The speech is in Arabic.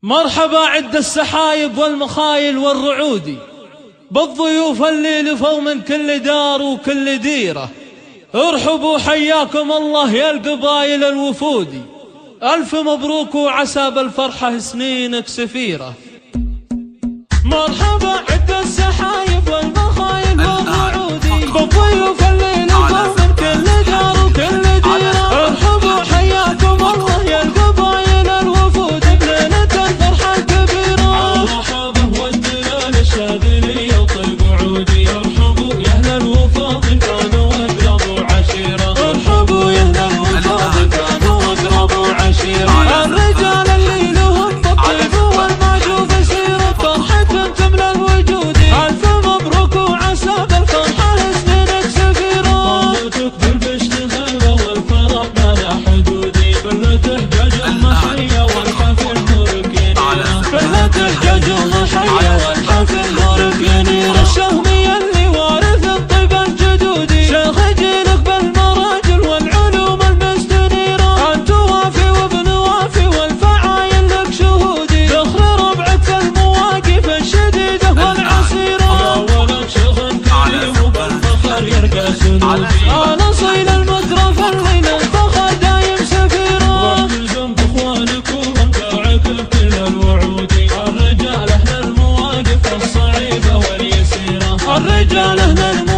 مرحبا عد السحايب والمخايل والرعودي بالضيوف اللي لفوا من كل دار وكل ديرة. ارحبوا حياكم الله يا القبايل الوفودي، ألف مبروك وعسى بالفرحة سنينك سفيرة. مرحبا عد السحايب والمخايل والرعودي بالضيوف اللي لفوا من كل دار وكل ديرة. ارحبوا حياكم الله يا القبايل الوفودي بليلة الفرحة الكبيرة. مرحبا والدلال الشاذلية وطيب عودي، ارحبوا يا اهل الوفاض كانوا اقرب وعشيرة. ارحبوا يا اهل الوفاض كانوا اقرب وعشيرة. الرجال اللي لهم بالطيب والمعجوب سيرة، فرحة تملى الوجود. الف مبروك وعسى بالفرحة سنينك سفيرة. طلتك بالبشت غيبة والفرح ما له حدودي، بل تحجج المحية والحفل نورك ينيرة. بل تحجج المحية والحفل نورك ينيرة. الشهمي اللي وارث الطيب الجدودي، شيخ جيلك بالمراجل والعلوم المستنيرة. انت وافي وابن وافي والفعايل لك شهودي، ذخر ربعك في المواقف الشديدة والعسيرة. يا ولد شيخ كريم وبالفخر يرقى سنودي، انا صيل المترف اللي للفخر دايم سفيرة. والتزم باخوانك ومنفعك بكل الوعودي، الرجال اهل المواقف الصعيبة واليسيرة. الرجال اهل